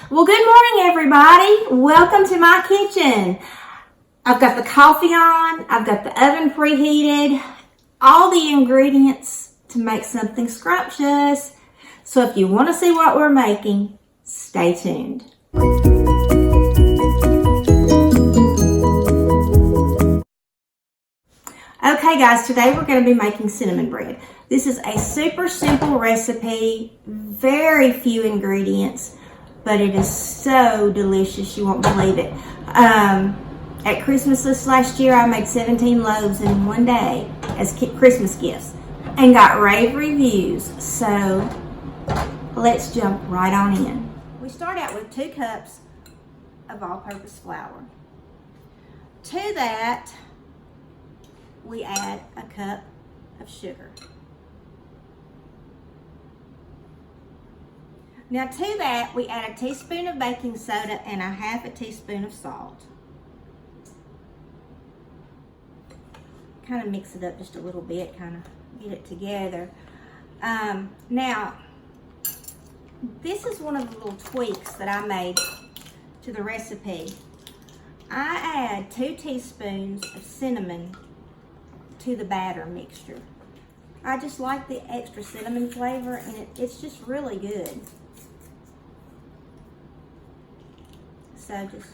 Well, good morning, everybody. Welcome to my kitchen. I've got the coffee on. I've got the oven preheated. All the ingredients to make something scrumptious. So if you want to see what we're making, stay tuned. Okay, guys, today we're going to be making cinnamon bread. This is a super simple recipe, very few ingredients, but it is so delicious, you won't believe it. At Christmas this last year, I made 17 loaves in one day as Christmas gifts and got rave reviews. So let's jump right on in. We start out with 2 cups of all-purpose flour. To that, we add a cup of sugar. Now to that, we add a teaspoon of baking soda and a half a teaspoon of salt. Kind of mix it up just a little bit, kind of get it together. Now, this is one of the little tweaks that I made to the recipe. I add 2 teaspoons of cinnamon to the batter mixture. I just like the extra cinnamon flavor, and it's just really good. So just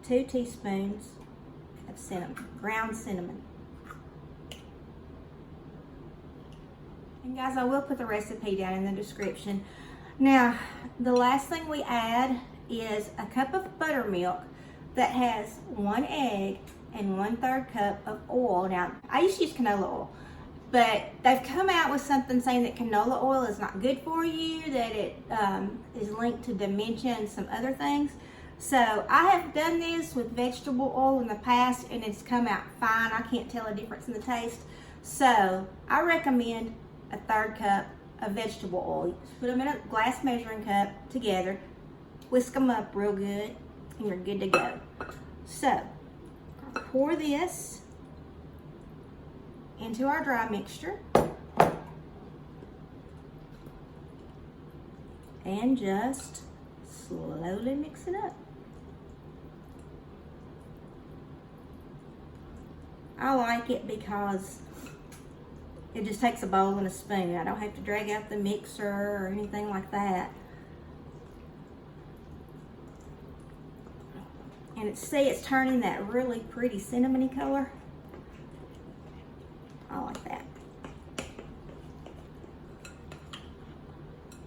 2 teaspoons of cinnamon, ground cinnamon. And guys, I will put the recipe down in the description. Now, the last thing we add is a cup of buttermilk that has 1 egg and 1/3 cup of oil. Now, I used to use canola oil, but they've come out with something saying that canola oil is not good for you, that it is linked to dementia and some other things. So I have done this with vegetable oil in the past, and it's come out fine. I can't tell a difference in the taste. So I recommend a 1/3 cup of vegetable oil. Just put them in a glass measuring cup together, whisk them up real good, and you're good to go. So pour this into our dry mixture and just slowly mix it up. I like it because it just takes a bowl and a spoon. I don't have to drag out the mixer or anything like that. And it's turning that really pretty cinnamony color. I like that.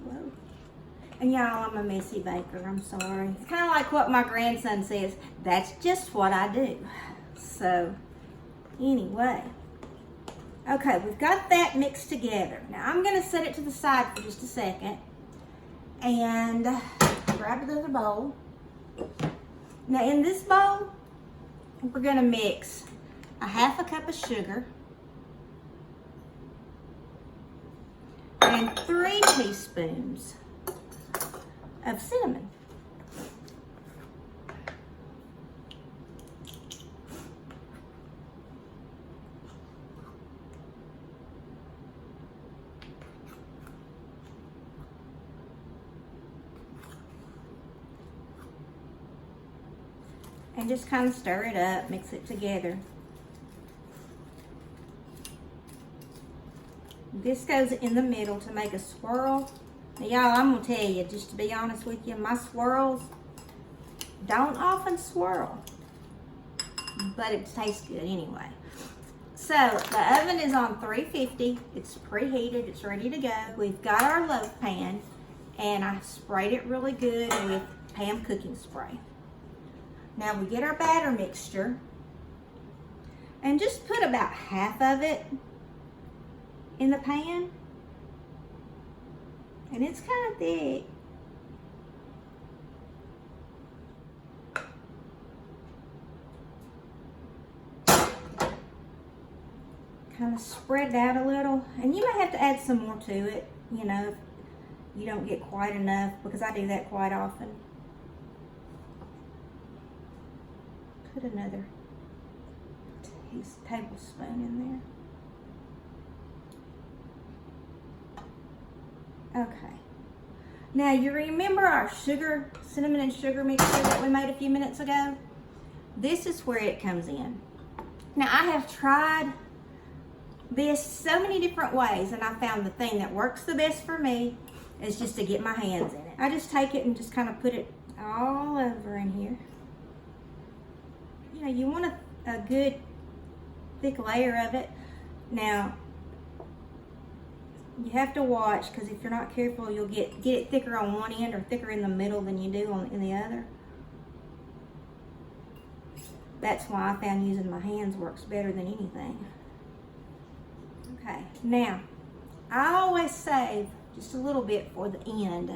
Whoa. And y'all, I'm a messy baker, I'm sorry. It's kind of like what my grandson says, that's just what I do. So, anyway. Okay, we've got that mixed together. Now, I'm gonna set it to the side for just a second and grab another bowl. Now, in this bowl, we're gonna mix a half a cup of sugar and 3 teaspoons of cinnamon. And just kind of stir it up, mix it together. This goes in the middle to make a swirl. Now, y'all, I'm gonna tell you, just to be honest with you, my swirls don't often swirl, but it tastes good anyway. So the oven is on 350. It's preheated, it's ready to go. We've got our loaf pan, and I sprayed it really good with Pam cooking spray. Now we get our batter mixture and just put about half of it in the pan. And it's kind of thick. Kind of spread it out a little. And you may have to add some more to it, you know, if you don't get quite enough, because I do that quite often. Put another tablespoon in there. Okay. Now you remember our cinnamon and sugar mixture that we made a few minutes ago? This is where it comes in. Now I have tried this so many different ways, and I found the thing that works the best for me is just to get my hands in it. I just take it and just kind of put it all over in here. You know, you want a good thick layer of it. Now, you have to watch, because if you're not careful, you'll get it thicker on one end or thicker in the middle than you do in the other. That's why I found using my hands works better than anything. Okay, now, I always save just a little bit for the end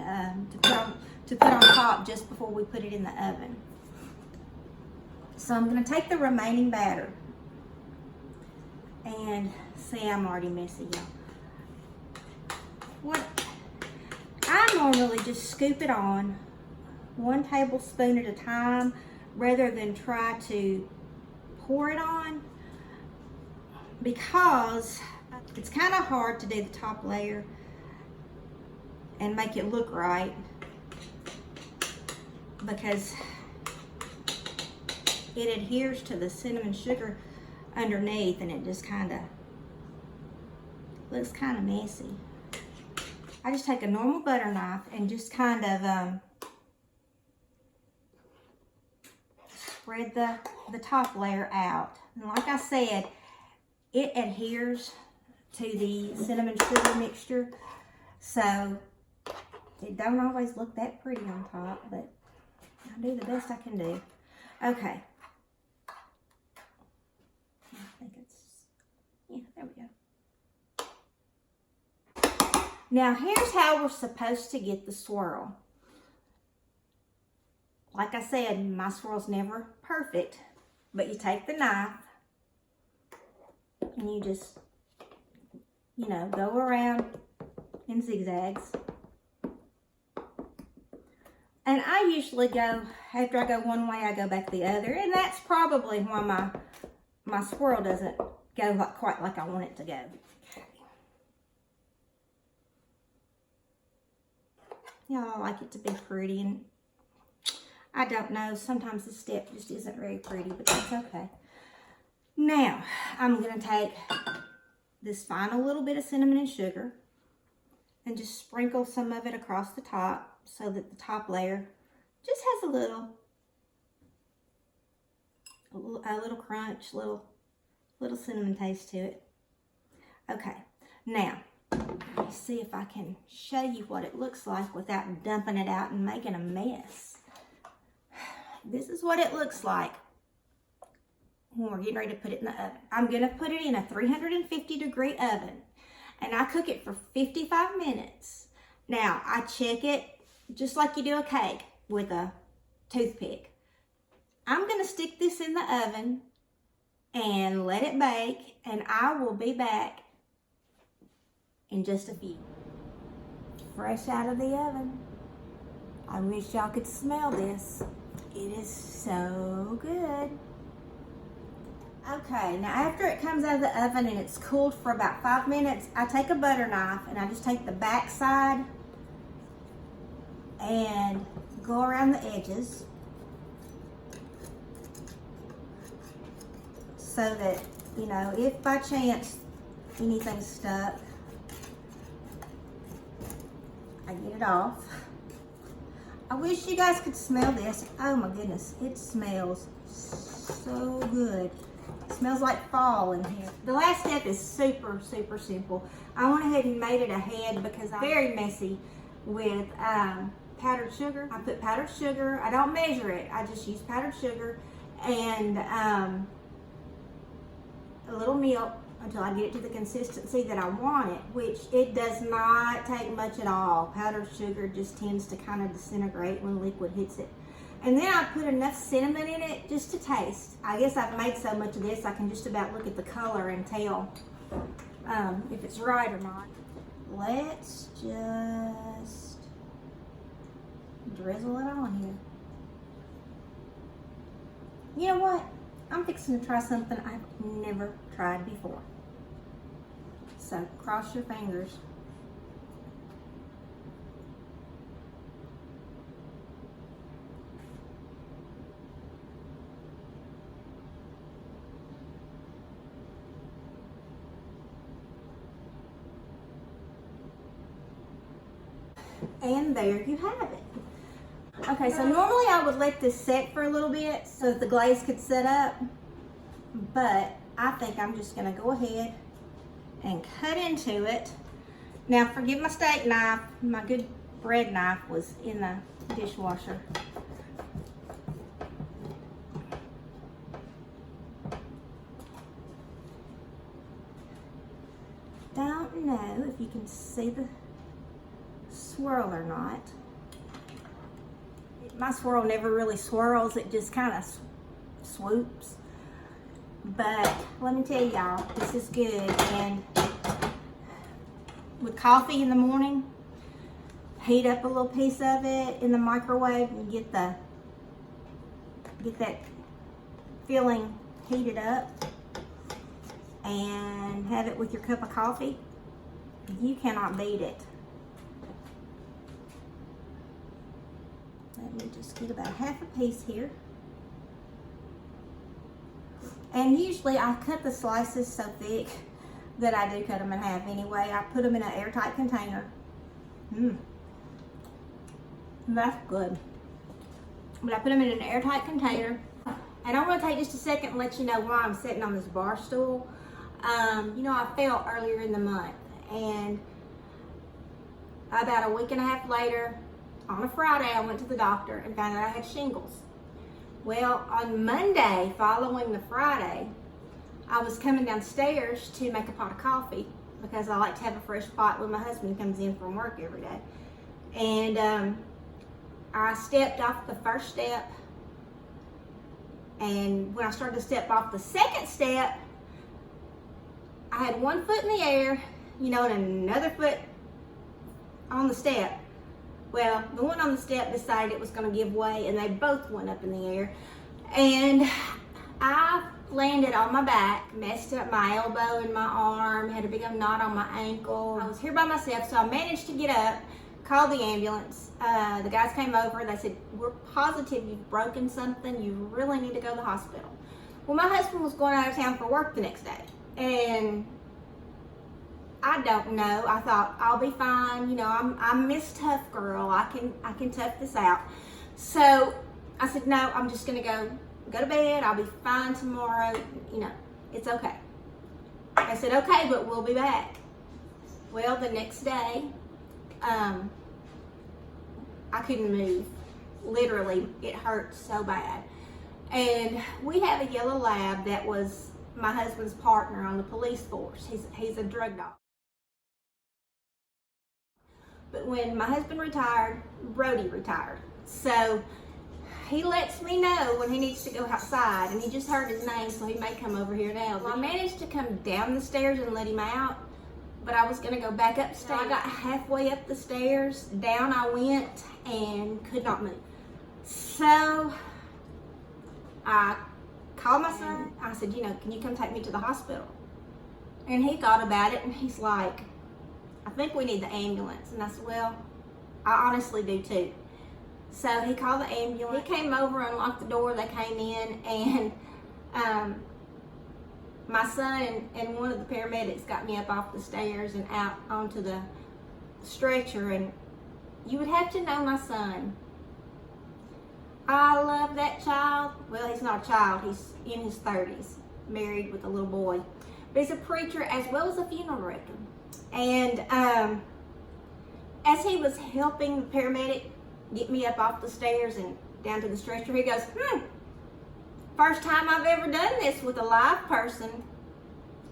to put on top just before we put it in the oven. So I'm going to take the remaining batter, and see, I'm already messy, y'all. I normally just scoop it on 1 tablespoon at a time rather than try to pour it on, because it's kind of hard to do the top layer and make it look right, because it adheres to the cinnamon sugar underneath, and it just kind of looks kind of messy. I just take a normal butter knife and just kind of spread the top layer out. And like I said, it adheres to the cinnamon sugar mixture, so it don't always look that pretty on top, but I do the best I can do. Okay. I think it's, yeah, there we go. Now here's how we're supposed to get the swirl. Like I said, my swirl's never perfect, but you take the knife and you just, you know, go around in zigzags. And I usually go, after I go one way, I go back the other, and that's probably why my swirl doesn't go quite like I want it to go. Y'all, I like it to be pretty, and I don't know, sometimes the step just isn't very pretty, but that's okay. Now, I'm going to take this final little bit of cinnamon and sugar and just sprinkle some of it across the top so that the top layer just has a little crunch, little cinnamon taste to it. Okay, now, let's see if I can show you what it looks like without dumping it out and making a mess. This is what it looks like when we're getting ready to put it in the oven. I'm going to put it in a 350-degree oven, and I cook it for 55 minutes. Now, I check it just like you do a cake with a toothpick. I'm going to stick this in the oven and let it bake, and I will be back in just a few. Fresh out of the oven. I wish y'all could smell this. It is so good. Okay, now after it comes out of the oven and it's cooled for about 5 minutes, I take a butter knife and I just take the back side and go around the edges so that, you know, if by chance anything's stuck, I get it off. I wish you guys could smell this. Oh my goodness, it smells so good. It smells like fall in here. The last step is super, super simple. I went ahead and made it ahead because I'm very messy with powdered sugar. I put powdered sugar. I don't measure it. I just use powdered sugar and a little milk until I get it to the consistency that I want it, which it does not take much at all. Powdered sugar just tends to kind of disintegrate when liquid hits it. And then I put enough cinnamon in it just to taste. I guess I've made so much of this, I can just about look at the color and tell if it's right or not. Let's just drizzle it on here. You know what? I'm fixing to try something I've never tried before. So cross your fingers. And there you have it. Okay, so normally I would let this set for a little bit so that the glaze could set up, but I think I'm just gonna go ahead and cut into it. Now forgive my steak knife, my good bread knife was in the dishwasher. Don't know if you can see the swirl or not. My swirl never really swirls, it just kind of swoops. But let me tell y'all, this is good. And with coffee in the morning, heat up a little piece of it in the microwave and get that filling heated up and have it with your cup of coffee. You cannot beat it. Let me just get about half a piece here. And usually I cut the slices so thick that I do cut them in half anyway. I put them in an airtight container. That's good. But I put them in an airtight container. And I'm going to take just a second and let you know why I'm sitting on this bar stool. You know, I fell earlier in the month, and about a week and a half later, on a Friday, I went to the doctor and found out I had shingles. Well, on Monday, following the Friday, I was coming downstairs to make a pot of coffee because I like to have a fresh pot when my husband comes in from work every day. And I stepped off the first step, and when I started to step off the second step, I had one foot in the air, you know, and another foot on the step. Well, the one on the step decided it was going to give way, and they both went up in the air. And I landed on my back, messed up my elbow and my arm, had a big old knot on my ankle. I was here by myself, so I managed to get up, called the ambulance. The guys came over. They said, "We're positive you've broken something. You really need to go to the hospital." Well, my husband was going out of town for work the next day, and I don't know. I thought I'll be fine. You know, I'm Miss Tough Girl. I can tough this out. So I said, no, I'm just gonna go to bed. I'll be fine tomorrow. You know, it's okay. I said, okay, but we'll be back. Well, the next day, I couldn't move. Literally, it hurt so bad. And we have a yellow lab that was my husband's partner on the police force. He's a drug dog. But when my husband retired, Brody retired. So he lets me know when he needs to go outside, and he just heard his name, so he may come over here now. Well, I managed to come down the stairs and let him out, but I was gonna go back upstairs. I got halfway up the stairs, down I went, and could not move. So I called my son. I said, you know, can you come take me to the hospital? And he thought about it, and he's like, I think we need the ambulance. And I said, well, I honestly do too. So he called the ambulance. He came over, unlocked the door, they came in, and my son and one of the paramedics got me up off the stairs and out onto the stretcher. And you would have to know my son. I love that child. Well, he's not a child, he's in his 30s, married with a little boy. But he's a preacher as well as a funeral director. And as he was helping the paramedic get me up off the stairs and down to the stretcher, he goes, first time I've ever done this with a live person.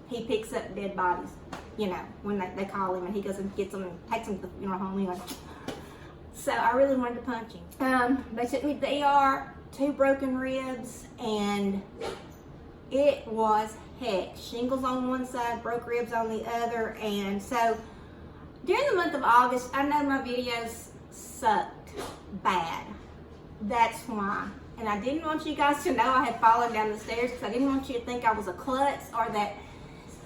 He picks up dead bodies, you know, when they call him, and he goes and gets them and takes them to the funeral home anyway. So I really wanted to punch him. They took me to the ER, 2 broken ribs, and it was heck. Shingles on one side, broke ribs on the other. And so during the month of August, I know my videos sucked bad. That's why. And I didn't want you guys to know I had fallen down the stairs, because I didn't want you to think I was a klutz or that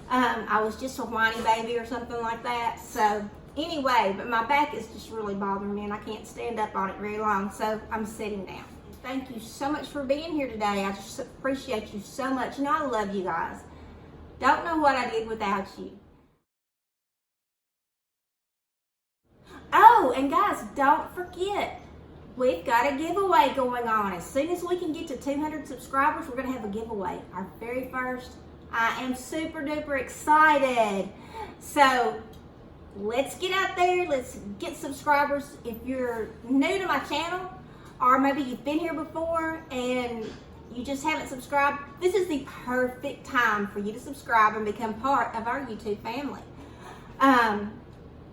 I was just a whiny baby or something like that. So anyway, but my back is just really bothering me, and I can't stand up on it very long, so I'm sitting down. Thank you so much for being here today. I just appreciate you so much. You know, I love you guys. Don't know what I did without you. Oh, Oh, and guys, don't forget, we've got a giveaway going on. As soon as we can get to 200 subscribers, we're gonna have a giveaway, our very first. I am super duper excited. So let's get out there, let's get subscribers. If you're new to my channel, or maybe you've been here before and you just haven't subscribed, this is the perfect time for you to subscribe and become part of our YouTube family.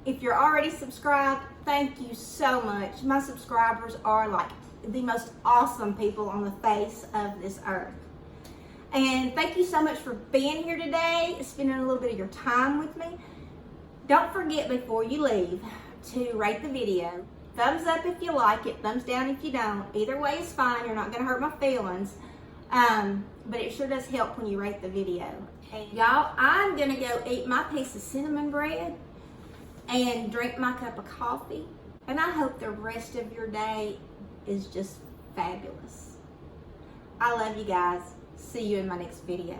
If you're already subscribed, thank you so much. My subscribers are like the most awesome people on the face of this earth. And thank you so much for being here today, spending a little bit of your time with me. Don't forget before you leave to rate the video. Thumbs up if you like it, thumbs down if you don't. Either way is fine, you're not gonna hurt my feelings. But it sure does help when you rate the video. And y'all, I'm gonna go eat my piece of cinnamon bread and drink my cup of coffee. And I hope the rest of your day is just fabulous. I love you guys. See you in my next video.